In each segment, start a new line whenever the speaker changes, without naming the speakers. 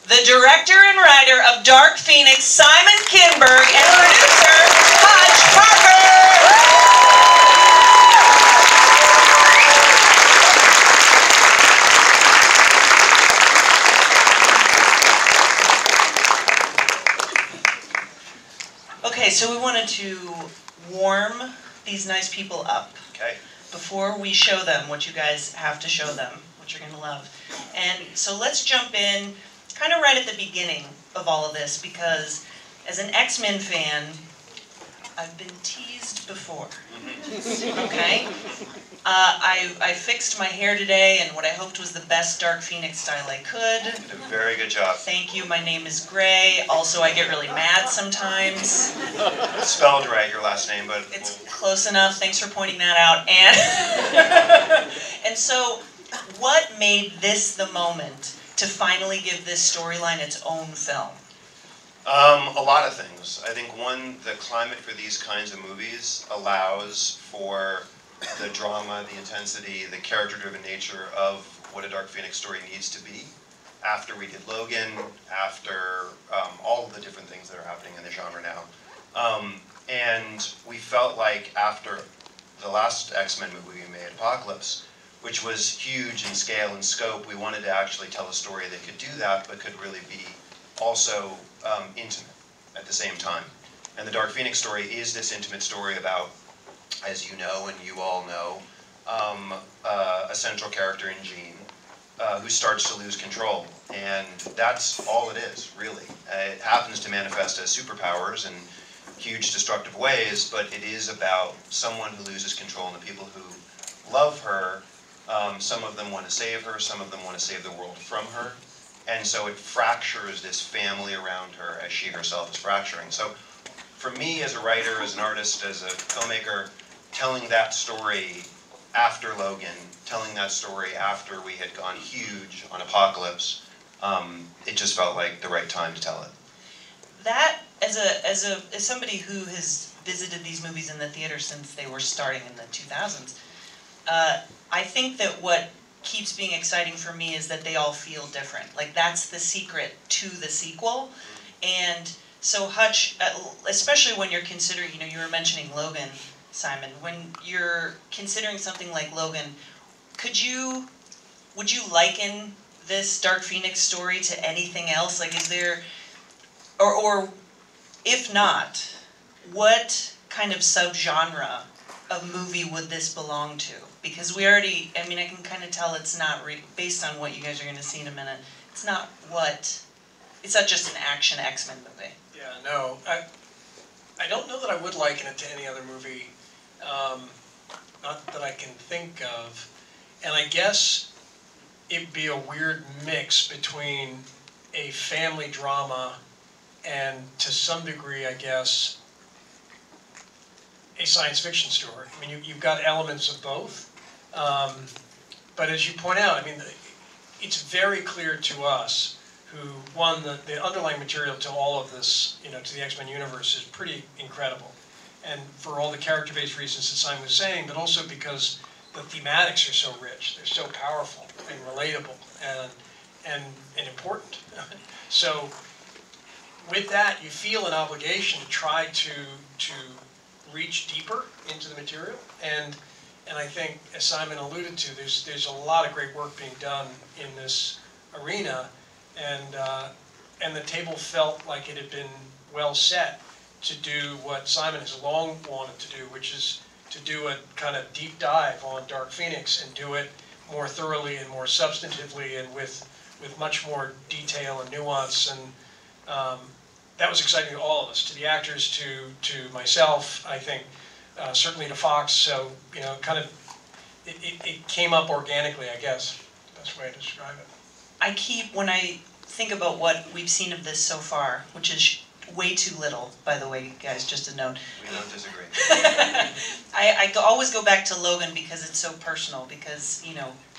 the director and writer of Dark Phoenix, Simon Kinberg, and producer, Hutch Parker! Okay, so we wanted to warm these nice people up.
Okay.
Before we show them what you guys have to show them, what you're going to love. And so let's jump in kind of right at the beginning of all of this, because as an X-Men fan, I've been teased before. Okay? I fixed my hair today in what I hoped was the best Dark Phoenix style I could.
You did a very good job.
Thank you. My name is Gray. Also, I get really mad sometimes.
It's spelled right, your last name, but...
It's close enough. Thanks for pointing that out. And so, what made this the moment to finally give this storyline its own film?
A lot of things. I think one, the climate for these kinds of movies allows for the drama, the intensity, the character-driven nature of what a Dark Phoenix story needs to be. After we did Logan, after all of the different things that are happening in the genre now. And we felt like after the last X-Men movie we made, Apocalypse, which was huge in scale and scope, we wanted to actually tell a story that could do that, but could really be also intimate at the same time. And the Dark Phoenix story is this intimate story about, as you know and you all know, a central character in Jean who starts to lose control. And that's all it is, really. It happens to manifest as superpowers in huge destructive ways, but it is about someone who loses control and the people who love her. Some of them want to save her, some of them want to save the world from her. And so it fractures this family around her as she herself is fracturing. So for me as a writer, as an artist, as a filmmaker, telling that story after Logan, telling that story after we had gone huge on Apocalypse, it just felt like the right time to tell it.
That, as somebody who has visited these movies in the theater since they were starting in the 2000s, I think that what keeps being exciting for me is that they all feel different. Like, that's the secret to the sequel. And so Hutch, especially when you're considering, you were mentioning Logan, Simon, when you're considering something like Logan, would you liken this Dark Phoenix story to anything else? Like, is there, or if not, what kind of subgenre of movie would this belong to? Because we already, I can kind of tell it's not, based on what you guys are going to see in a minute, it's not just an action X-Men movie.
Yeah, no, I don't know that I would liken it to any other movie, not that I can think of. And I guess it'd be a weird mix between a family drama and, to some degree, I guess, a science fiction story. You've got elements of both. But as you point out, it's very clear to us who, one, the underlying material to all of this, to the X-Men universe is pretty incredible. And for all the character-based reasons that Simon was saying, but also because the thematics are so rich, they're so powerful and relatable and important. So with that, you feel an obligation to try to reach deeper into the material. And I think, as Simon alluded to, there's a lot of great work being done in this arena, and the table felt like it had been well set to do what Simon has long wanted to do, which is to do a kind of deep dive on Dark Phoenix and do it more thoroughly and more substantively and with much more detail and nuance. And that was exciting to all of us, to the actors, to myself, I think. Certainly to Fox, so it came up organically, I guess, the best way to describe it.
When I think about what we've seen of this so far, which is way too little, by the way, guys, just a note.
We don't disagree.
I always go back to Logan because it's so personal, because,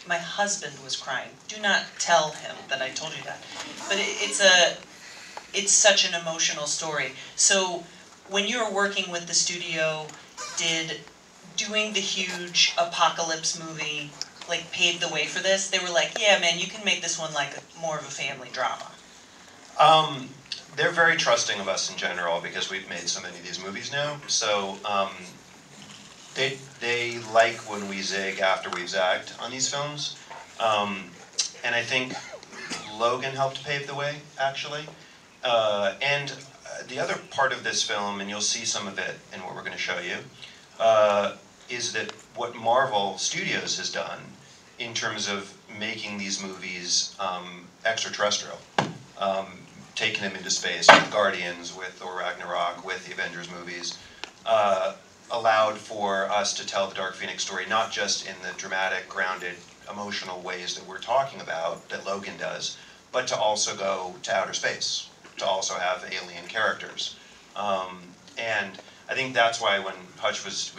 my husband was crying. Do not tell him that I told you that. But it's such an emotional story. So when you were working with the studio, did doing the huge Apocalypse movie pave the way for this? They were like, yeah, man, you can make this one more of a family drama.
They're very trusting of us in general because we've made so many of these movies now. So they like when we zig after we've zagged on these films. And I think Logan helped pave the way, actually. And the other part of this film, and you'll see some of it in what we're going to show you, is that what Marvel Studios has done in terms of making these movies extraterrestrial, taking them into space with Guardians, with Thor Ragnarok, with the Avengers movies, allowed for us to tell the Dark Phoenix story not just in the dramatic, grounded, emotional ways that we're talking about, that Logan does, but to also go to outer space, to also have alien characters. And I think that's why when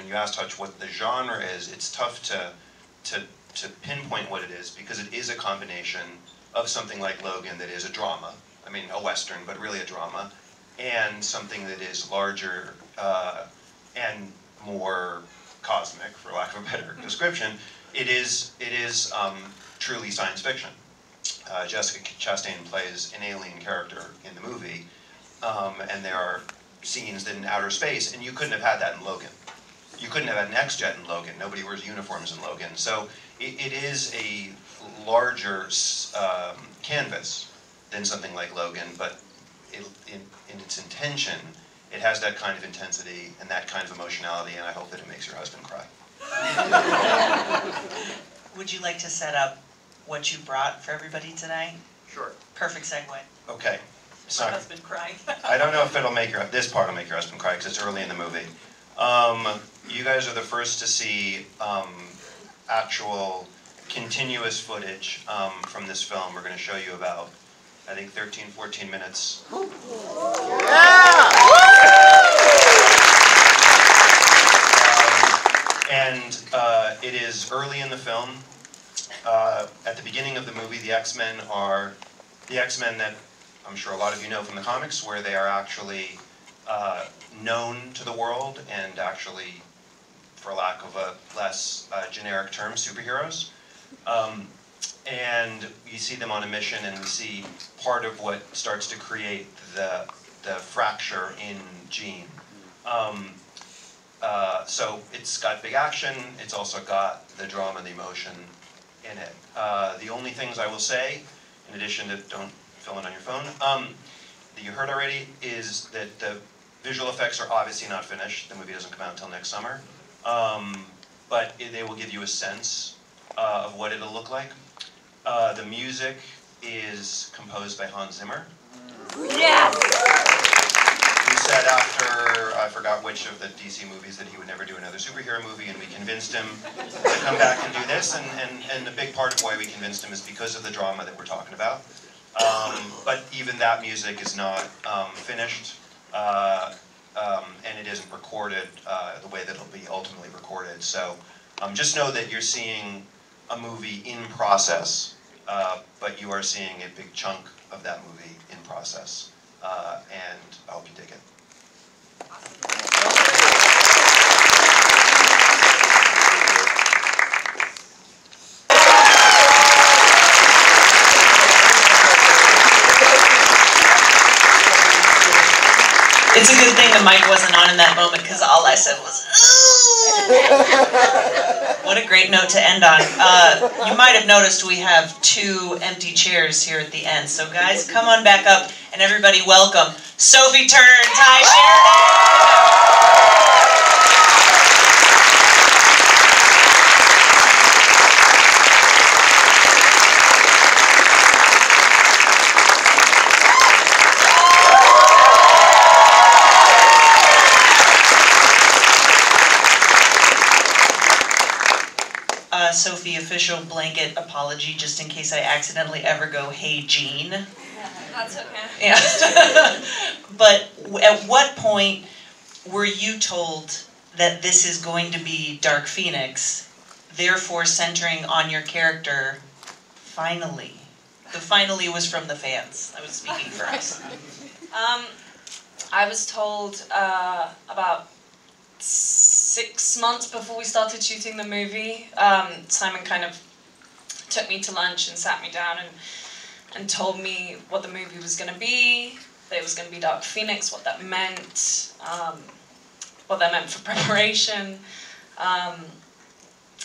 you asked Hutch what the genre is, it's tough to pinpoint what it is, because it is a combination of something like Logan that is a drama, I mean a Western, but really a drama, and something that is larger and more cosmic, for lack of a better description. It is truly science fiction. Jessica Chastain plays an alien character in the movie, and there are scenes in outer space, and you couldn't have had that in Logan. You couldn't have had an X-Jet in Logan. Nobody wears uniforms in Logan. So it is a larger canvas than something like Logan, but in its intention, it has that kind of intensity and that kind of emotionality, and I hope that it makes your husband cry.
Would you like to set up what you brought for everybody today?
Sure.
Perfect segue.
Okay.
My husband crying.
I don't know if this part will make your husband cry because it's early in the movie. You guys are the first to see actual continuous footage from this film. We're going to show you about, I think, 13, 14 minutes. And it is early in the film. At the beginning of the movie, the X-Men are the X-Men that I'm sure a lot of you know from the comics, where they are actually known to the world and actually, for lack of a less generic term, superheroes. And you see them on a mission, and we see part of what starts to create the fracture in Jean. So it's got big action, it's also got the drama and the emotion in it. The only things I will say, in addition to don't fill in on your phone, that you heard already, is that the visual effects are obviously not finished. The movie doesn't come out until next summer. But they will give you a sense of what it'll look like. The music is composed by Hans Zimmer.
Yes!
Who said after, I forgot which of the DC movies, that he would never do another superhero movie, and we convinced him to come back and do this, and a big part of why we convinced him is because of the drama that we're talking about. But even that music is not finished, and it isn't recorded the way that it'll be ultimately recorded. So just know that you're seeing a movie in process, but you are seeing a big chunk of that movie in process. And I hope you dig it.
It's a good thing the mic wasn't on in that moment, because all I said was, ooh! What a great note to end on. You might have noticed we have 2 empty chairs here at the end. So guys, come on back up, and everybody welcome Sophie Turner and Tye Sheridan! Sophie, official blanket apology, just in case I accidentally ever go, hey, Jean.
Yeah, that's okay.
Yeah. But at what point were you told that this is going to be Dark Phoenix, therefore centering on your character, finally? The finally was from the fans. I was speaking for us.
I was told about 6 months before we started shooting the movie. Simon kind of took me to lunch and sat me down and told me what the movie was going to be, that it was going to be Dark Phoenix, what that meant for preparation.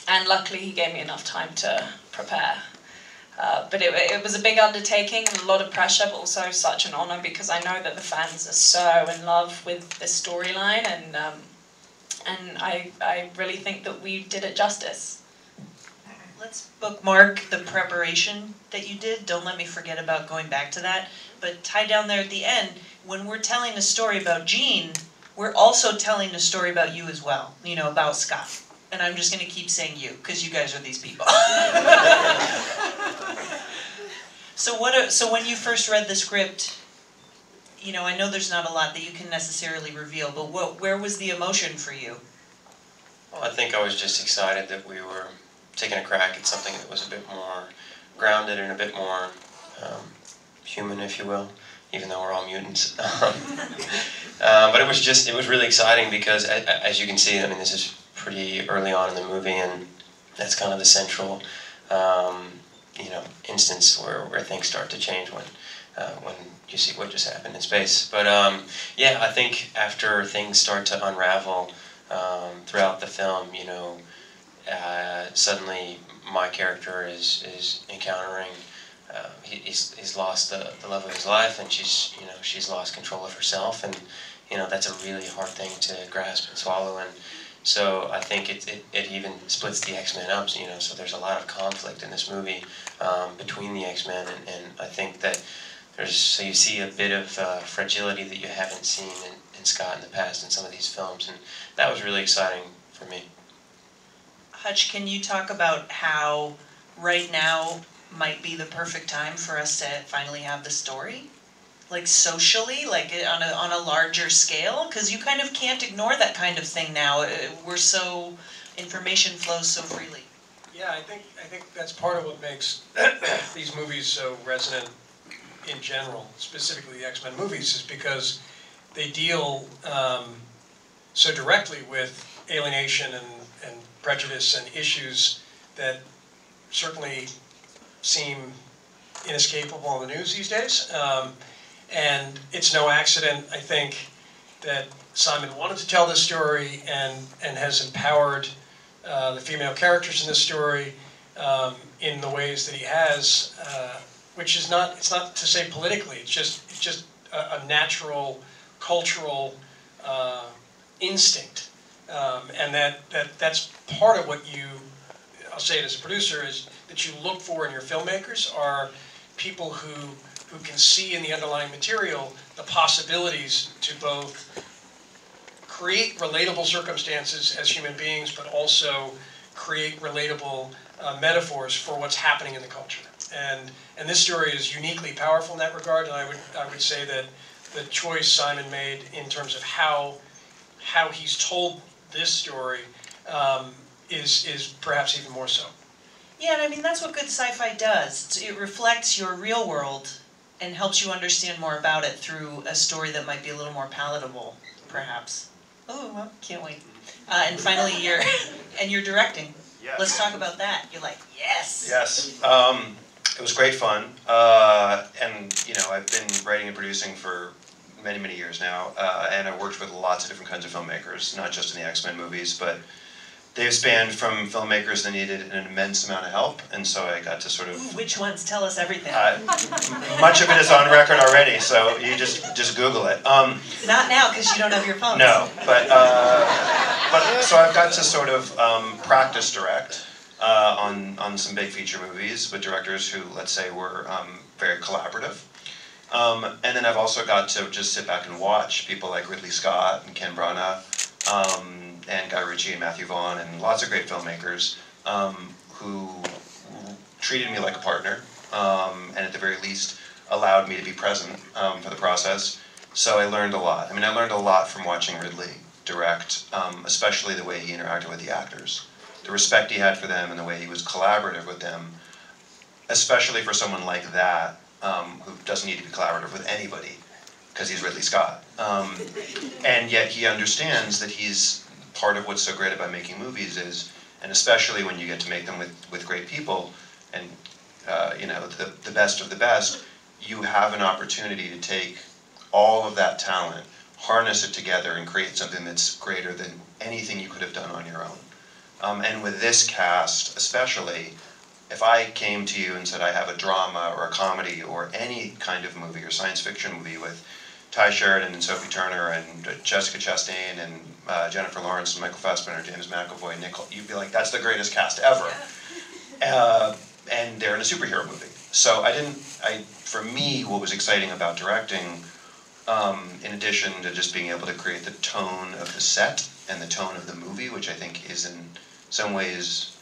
And luckily he gave me enough time to prepare. But it was a big undertaking and a lot of pressure, but also such an honor because I know that the fans are so in love with this storyline, and I really think that we did it justice.
Let's bookmark the preparation that you did. Don't let me forget about going back to that. But tie down there at the end, when we're telling a story about Jean, we're also telling a story about you as well, you know, about Scott. And I'm just going to keep saying you, because you guys are these people. So when you first read the script, you know, I know there's not a lot that you can necessarily reveal, but where was the emotion for you?
Well, I think I was just excited that we were taking a crack at something that was a bit more grounded and a bit more human, if you will, even though we're all mutants. But it was really exciting because, as you can see, I mean, this is pretty early on in the movie, and that's kind of the central, you know, instance where things start to change when you see what just happened in space. But yeah, I think after things start to unravel throughout the film, you know, suddenly my character is encountering. He's lost the love of his life, and she's lost control of herself, and you know that's a really hard thing to grasp and swallow. And so I think it even splits the X-Men up. You know, so there's a lot of conflict in this movie between the X-Men, and I think that so you see a bit of fragility that you haven't seen in Scott in the past in some of these films, and that was really exciting for me.
Hutch, can you talk about how right now might be the perfect time for us to finally have the story? Like socially, like on a larger scale? Because you kind of can't ignore that kind of thing now. Information flows so freely.
Yeah, I think that's part of what makes these movies so resonant in general, specifically the X-Men movies, is because they deal so directly with alienation and prejudice and issues that certainly seem inescapable in the news these days. And it's no accident, I think, that Simon wanted to tell this story and has empowered the female characters in this story in the ways that he has, which is it's not to say politically, it's just a natural cultural instinct. And that's part of what I'll say it as a producer, is that you look for in your filmmakers are people who can see in the underlying material the possibilities to both create relatable circumstances as human beings, but also create relatable metaphors for what's happening in the culture. And this story is uniquely powerful in that regard, and I would say that the choice Simon made in terms of how he's told this story is perhaps even more so.
Yeah, and I mean, that's what good sci-fi does. It reflects your real world and helps you understand more about it through a story that might be a little more palatable, perhaps. Oh, well, can't wait. And finally, you're directing.
Yes.
Let's talk about that. You're like, yes!
Yes. It was great fun. And, you know, I've been writing and producing for many, many years now. And I worked with lots of different kinds of filmmakers, not just in the X-Men movies, but they've spanned from filmmakers that needed an immense amount of help, and so I got to sort of...
Ooh, which ones? Tell us everything.
Much of it is on record already, so you just Google it.
Not now, because you don't have your phone.
No, but so I've got to sort of practice direct on some big feature movies with directors who, let's say, were very collaborative. And then I've also got to just sit back and watch people like Ridley Scott and Ken Branagh, and Guy Ritchie and Matthew Vaughn, and lots of great filmmakers who treated me like a partner, and at the very least allowed me to be present for the process. So I learned a lot. I mean, I learned a lot from watching Ridley direct, especially the way he interacted with the actors, the respect he had for them, and the way he was collaborative with them, especially for someone like that, who doesn't need to be collaborative with anybody, because he's Ridley Scott. And yet he understands that he's part of what's so great about making movies is, and especially when you get to make them with great people, and the best of the best, you have an opportunity to take all of that talent, harness it together, and create something that's greater than anything you could have done on your own. And with this cast especially, if I came to you and said I have a drama or a comedy or any kind of movie or science fiction movie with Tye Sheridan and Sophie Turner and Jessica Chastain and Jennifer Lawrence and Michael Fassbender, James McAvoy, and you'd be like, that's the greatest cast ever. And they're in a superhero movie. So for me, what was exciting about directing, in addition to just being able to create the tone of the set and the tone of the movie, which I think is in some ways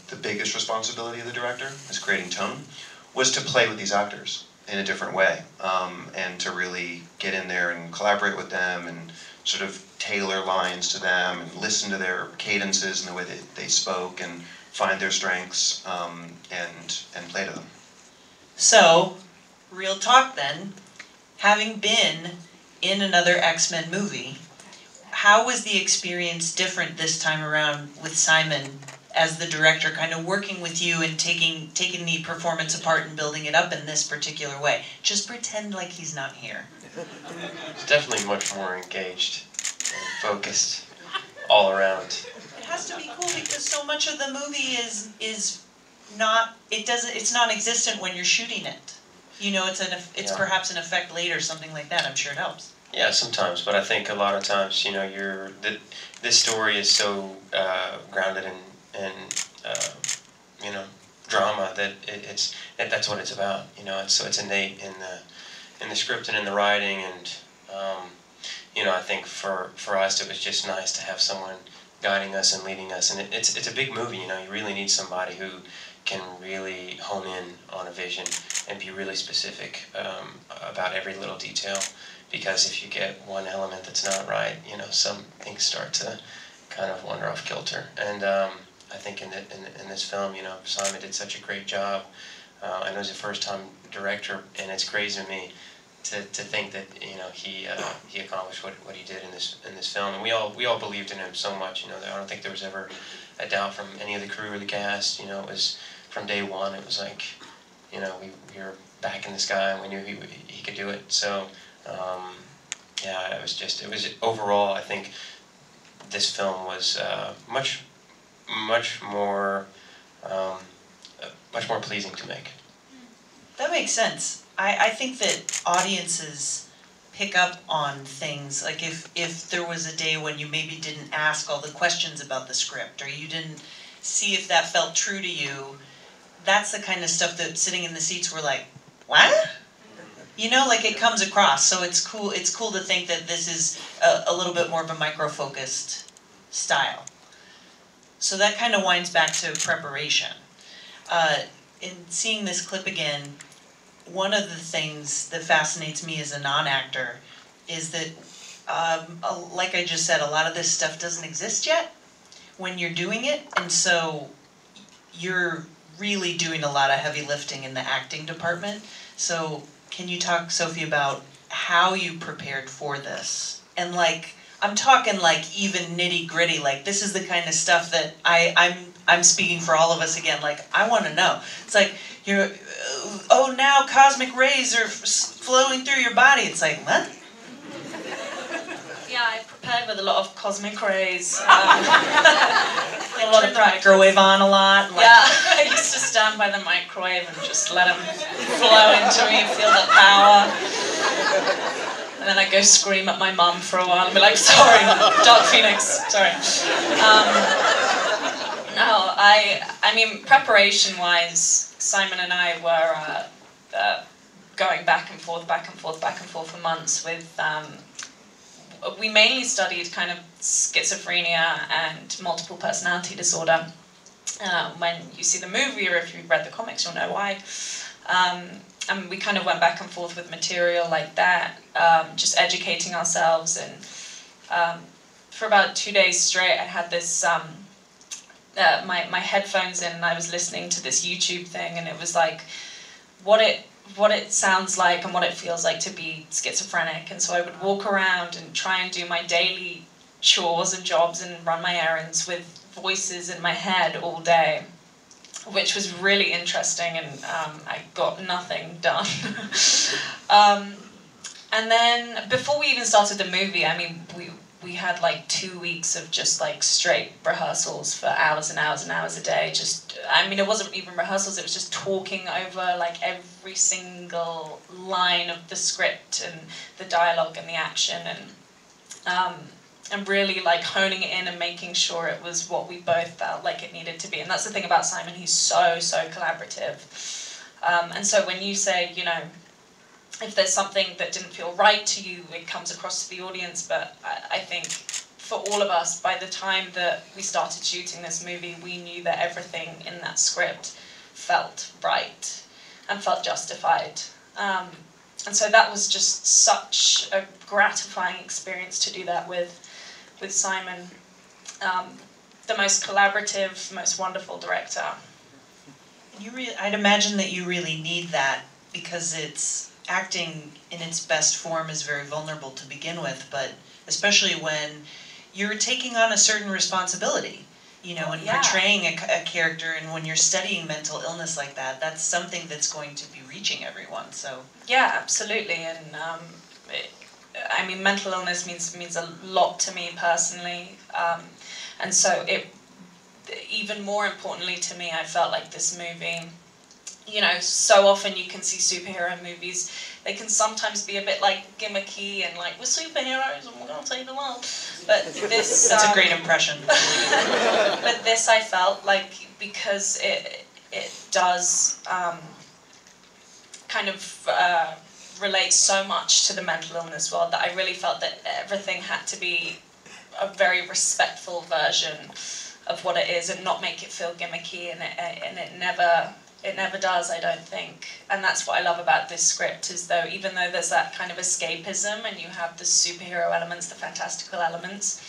the biggest responsibility of the director, is creating tone, was to play with these actors in a different way, and to really get in there and collaborate with them and sort of tailor lines to them and listen to their cadences and the way they spoke and find their strengths, and play to them.
So, real talk then, having been in another X-Men movie, how was the experience different this time around with Simon as the director, kind of working with you and taking the performance apart and building it up in this particular way? Just pretend like he's not here.
He's definitely much more engaged and focused all around.
It has to be cool because so much of the movie is not, it's non-existent when you're shooting it. You know, it's perhaps an effect later, something like that. I'm sure it helps.
Yeah, sometimes, but I think a lot of times, you know, this story is so grounded in you know, drama that that's what it's about. You know, so it's innate in the script and in the writing, and you know, I think for us it was just nice to have someone guiding us and leading us, and it's a big movie. You know, you really need somebody who can really hone in on a vision and be really specific about every little detail, because if you get one element that's not right, you know, some things start to kind of wander off kilter. And I think in this film, you know, Simon did such a great job. I know he's a first-time director, and it's crazy to me to think that, you know, he accomplished what he did in this film, and we all believed in him so much. You know, I don't think there was ever a doubt from any of the crew or the cast. You know, it was from day one. It was like, you know, we were backing this guy, and we knew he could do it. So yeah, it was overall, I think this film was much more pleasing to make.
That makes sense. I think that audiences pick up on things, like if there was a day when you maybe didn't ask all the questions about the script, or you didn't see if that felt true to you, that's the kind of stuff that sitting in the seats were like, what? You know, like it comes across. So it's cool to think that this is a little bit more of a micro-focused style. So that kind of winds back to preparation. In seeing this clip again, one of the things that fascinates me as a non-actor is that, like I just said, a lot of this stuff doesn't exist yet when you're doing it, and so you're really doing a lot of heavy lifting in the acting department. So can you talk, Sophie, about how you prepared for this? And like, I'm talking like even nitty gritty, like this is the kind of stuff that I'm speaking for all of us again, like I want to know. It's like, oh, now cosmic rays are flowing through your body. It's like, what?
Yeah, I prepared with a lot of cosmic rays.
Like a lot of microwave on a lot. Like,
yeah, I used to stand by the microwave and just let them flow into me, feel the power. And then I'd go scream at my mum for a while and be like, sorry, Dark Phoenix, sorry. No, I mean, preparation-wise, Simon and I were going back and forth for months with, we mainly studied kind of schizophrenia and multiple personality disorder. When you see the movie, or if you've read the comics, you'll know why. And we kind of went back and forth with material like that, just educating ourselves. And for about 2 days straight, I had this, my headphones in, and I was listening to this YouTube thing, and it was like what it sounds like and what it feels like to be schizophrenic. And so I would walk around and try and do my daily chores and jobs and run my errands with voices in my head all day. which was really interesting, and I got nothing done. And then before we even started the movie, I mean, we had like 2 weeks of just like straight rehearsals for hours and hours and hours a day. Just, I mean, it wasn't even rehearsals, it was just talking over like every single line of the script and the dialogue and the action, and really like honing it in and making sure it was what we both felt like it needed to be. And that's the thing about Simon, he's so collaborative. And so when you say, you know, if there's something that didn't feel right to you, it comes across to the audience. But I think for all of us, by the time that we started shooting this movie, we knew that everything in that script felt right and felt justified. And so that was just such a gratifying experience to do that with Simon, the most collaborative, most wonderful director.
I'd imagine that you really need that, because acting in its best form is very vulnerable to begin with, but especially when you're taking on a certain responsibility, you know, and portraying a character, and when you're studying mental illness like that, that's something that's going to be reaching everyone. So
yeah, absolutely. And I mean, mental illness means a lot to me personally, and so even more importantly to me, I felt like this movie, you know, so often you can see superhero movies, they can sometimes be a bit like gimmicky and like, we're superheroes and we're going to save the world. But this...
That's a great impression.
But this I felt like, because it does kind of relate so much to the mental illness world, that I really felt that everything had to be a very respectful version of what it is and not make it feel gimmicky, and it never does, I don't think. And that's what I love about this script, is though, even though there's that kind of escapism and you have the superhero elements, the fantastical elements,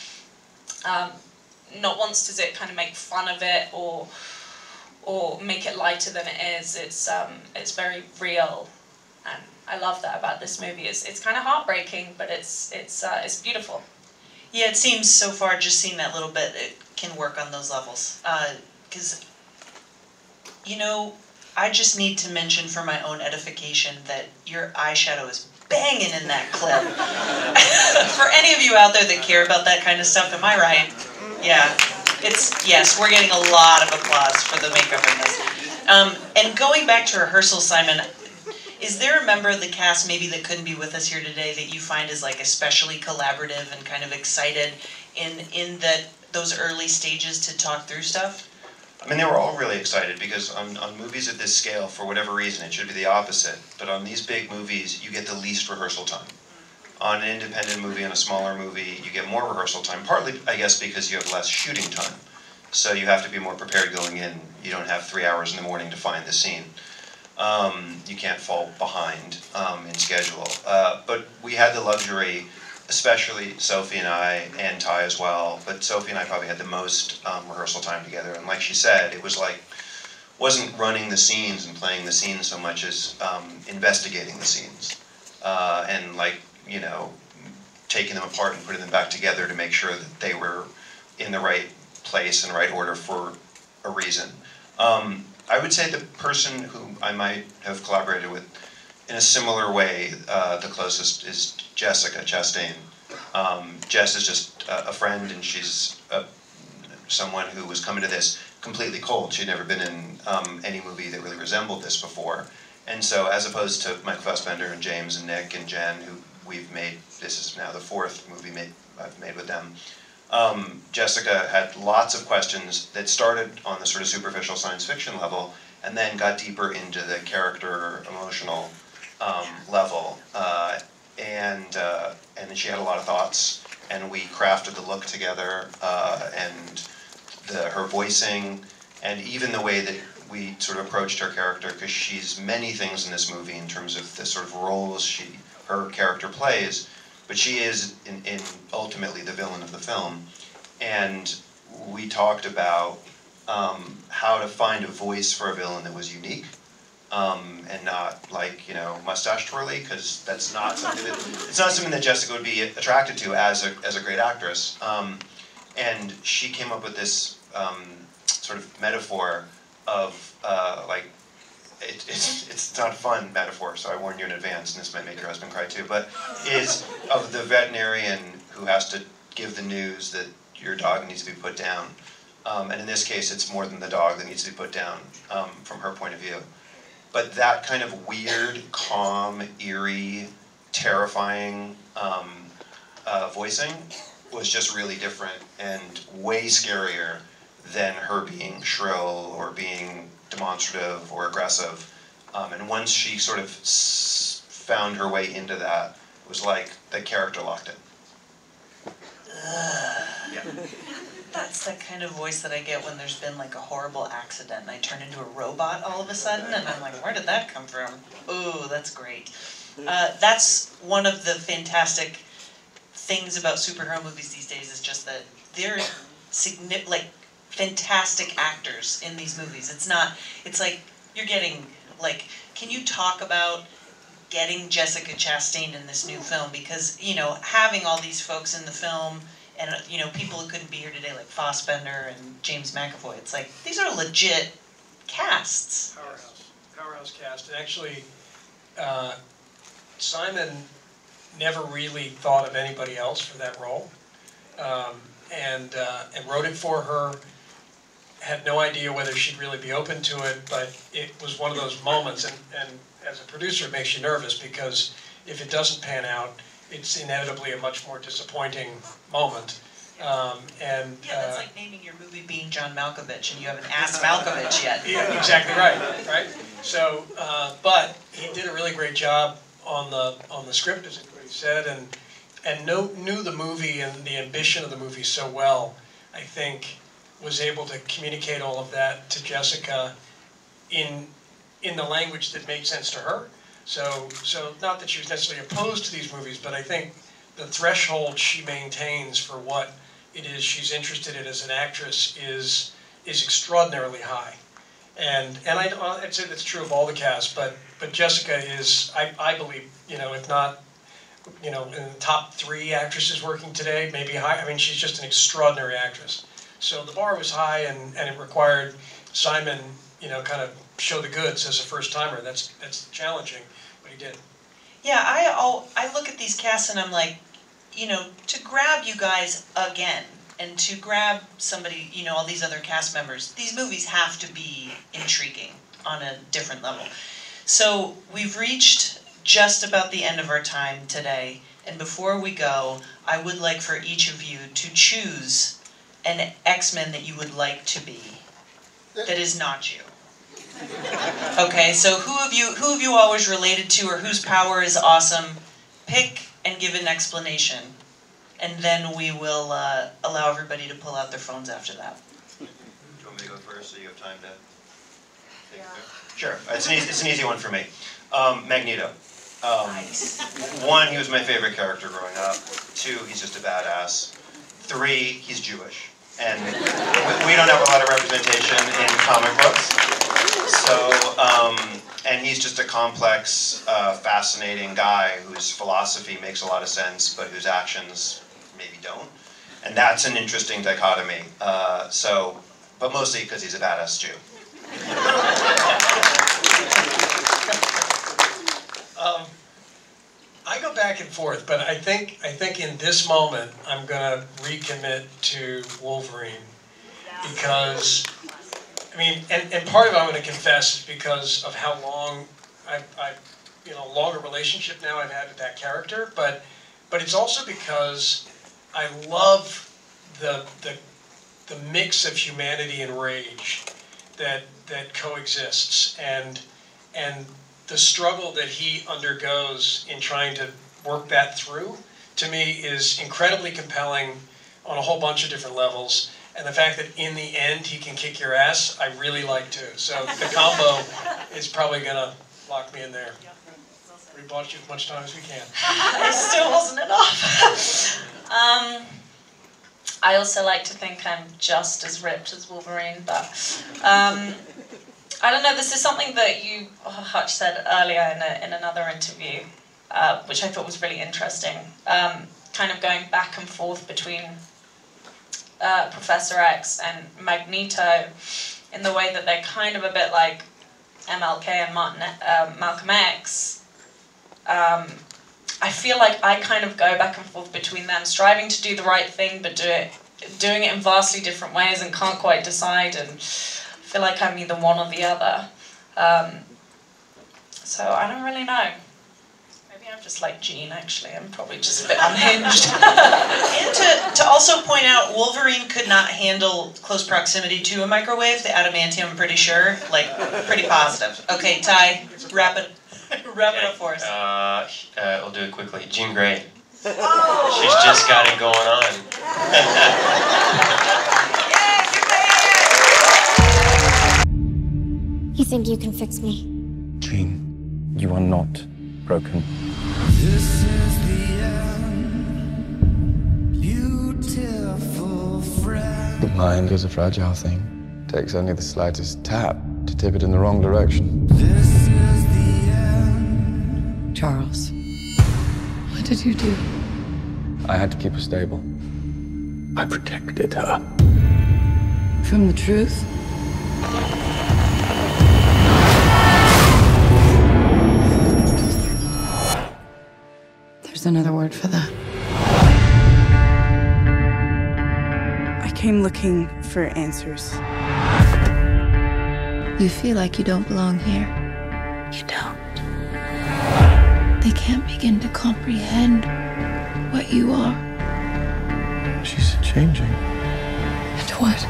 not once does it kind of make fun of it or make it lighter than it is. It's very real, and I love that about this movie. It's kind of heartbreaking, but it's beautiful.
Yeah, it seems so far, just seeing that little bit, it can work on those levels. Because, you know, I just need to mention for my own edification that your eyeshadow is banging in that clip. For any of you out there that care about that kind of stuff, am I right? Yeah. Yes, we're getting a lot of applause for the makeup in this. And going back to rehearsal, Simon, is there a member of the cast maybe that couldn't be with us here today that you find is like especially collaborative and kind of excited in those early stages to talk through stuff?
I mean, they were all really excited, because on movies at this scale, for whatever reason, it should be the opposite. But on these big movies, you get the least rehearsal time. On an independent movie, on a smaller movie, you get more rehearsal time, partly, I guess, because you have less shooting time. So you have to be more prepared going in. You don't have 3 hours in the morning to find the scene. You can't fall behind in schedule. But we had the luxury, especially Sophie and I, and Tye as well, but Sophie and I probably had the most rehearsal time together. And like she said, it was like, wasn't running the scenes and playing the scenes so much as investigating the scenes. And like, you know, taking them apart and putting them back together to make sure that they were in the right place and right order for a reason. I would say the person who I might have collaborated with in a similar way, the closest is Jessica Chastain. Jess is just a friend, and she's someone who was coming to this completely cold. She'd never been in any movie that really resembled this before. And so, as opposed to Michael Fassbender and James and Nick and Jen, who we've made, this is now the 4th movie I've made with them, Jessica had lots of questions that started on the sort of superficial science fiction level and then got deeper into the character emotional level. And then she had a lot of thoughts, and we crafted the look together, and her voicing, and even the way that we sort of approached her character, because she's many things in this movie in terms of the sort of roles her character plays, but she is in ultimately the villain of the film. And we talked about how to find a voice for a villain that was unique, and not like, you know, mustache twirly, because that's not something that Jessica would be attracted to as a great actress. And she came up with this sort of metaphor like, it's not a fun metaphor, so I warn you in advance, and this might make your husband cry too, but is of the veterinarian who has to give the news that your dog needs to be put down. And in this case, it's more than the dog that needs to be put down, from her point of view. But that kind of weird, calm, eerie, terrifying voicing was just really different and way scarier than her being shrill or being demonstrative or aggressive. And once she sort of found her way into that, it was like the character locked in.
Yeah. That's the kind of voice that I get when there's been like a horrible accident and I turn into a robot all of a sudden, and I'm like, where did that come from? Ooh, that's great. That's one of the fantastic things about superhero movies these days, is just that they're fantastic actors in these movies. It's like, you're getting, like, can you talk about getting Jessica Chastain in this new film? Because, you know, having all these folks in the film, and, you know, people who couldn't be here today, like Fassbender and James McAvoy, it's like, these are legit casts.
Powerhouse cast. And actually, Simon never really thought of anybody else for that role, and wrote it for her. Had no idea whether she'd really be open to it, but it was one of those moments, and as a producer it makes you nervous, because if it doesn't pan out, it's inevitably a much more disappointing moment.
Yeah, that's like naming your movie Being John Malkovich, and you haven't asked Malkovich yet.
Yeah, exactly right. So, but he did a really great job on the script, as everybody said, and knew the movie and the ambition of the movie so well. I think was able to communicate all of that to Jessica in the language that made sense to her. So not that she was necessarily opposed to these movies, but I think the threshold she maintains for what it is she's interested in as an actress is extraordinarily high. And I'd say that's true of all the cast, but Jessica is, I believe, you know, if not, you know, in the top 3 actresses working today, maybe high. I mean, she's just an extraordinary actress. So the bar was high, and it required Simon, you know, kind of show the goods as a first timer. That's challenging, but he did.
Yeah, I look at these casts and I'm like, you know, to grab you guys again, and to grab somebody, you know, all these other cast members, these movies have to be intriguing on a different level. So we've reached just about the end of our time today, and before we go, I would like for each of you to choose an X-Men that you would like to be, that is not you. Okay, so who have you always related to, or whose power is awesome? Pick and give an explanation, and then we will allow everybody to pull out their phones after that.
Do you want me to go first so you have time to think through? Sure, it's an easy one for me. Magneto.
Nice.
1, he was my favorite character growing up. 2, he's just a badass. 3, he's Jewish. And we don't have a lot of representation in comic books. So, and he's just a complex, fascinating guy whose philosophy makes a lot of sense, but whose actions maybe don't. And that's an interesting dichotomy. But mostly because he's a badass Jew.
I go back and forth, but I think in this moment I'm gonna recommit to Wolverine, because I mean, and part of it I'm going to confess is because of how long longer relationship now I've had with that character, but it's also because I love the mix of humanity and rage that coexists, and the struggle that he undergoes in trying to work that through, to me, is incredibly compelling on a whole bunch of different levels. And the fact that in the end he can kick your ass, I really like too. So the combo is probably gonna lock me in there. We bought you as much time as we can.
It still wasn't enough. I also like to think I'm just as ripped as Wolverine, but I don't know. This is something that you, Hutch, said earlier in another interview, which I thought was really interesting. Kind of going back and forth between Professor X and Magneto, in the way that they're kind of a bit like MLK and Malcolm X. I feel like I kind of go back and forth between them, striving to do the right thing, but doing it in vastly different ways and can't quite decide, and feel like I'm either one or the other. So I don't really know. Maybe I'm just like Jean, actually. I'm probably just a bit unhinged.
And to also point out, Wolverine could not handle close proximity to a microwave. The adamantium, I'm pretty sure. Like, pretty positive. Okay, Tye, wrap it up for us.
I'll do it quickly. Jean Grey.
Oh!
She's just got it going on.
You think you can fix me?
Jean, you are not broken.
This is the end, beautiful friend.
The mind is a fragile thing. It takes only the slightest tap to tip it in the wrong direction.
This is the end.
Charles, what did you do?
I had to keep her stable. I protected her.
From the truth? There's another word for that.
I came looking for answers.
You feel like you don't belong here. You don't. They can't begin to comprehend what you are.
She's changing.
And what?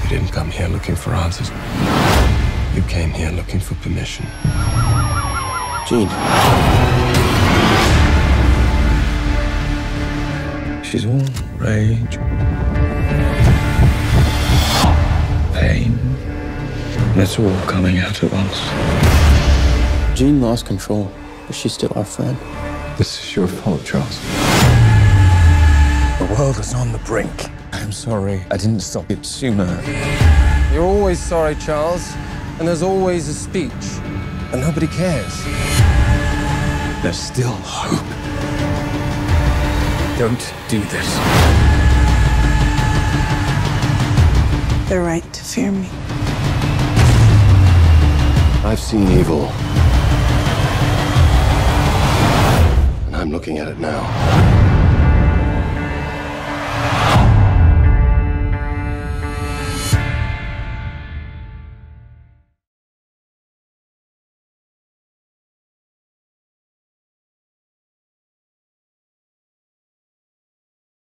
You didn't come here looking for answers. You came here looking for permission. Jean. She's all rage, pain, and it's all coming out at once.
Jean lost control, but she's still our friend.
This is your fault, Charles. The world is on the brink. I'm sorry I didn't stop it sooner.
You're always sorry, Charles, and there's always a speech, and nobody cares.
There's still hope. Don't do this.
They're right to fear me.
I've seen evil. And I'm looking at it now.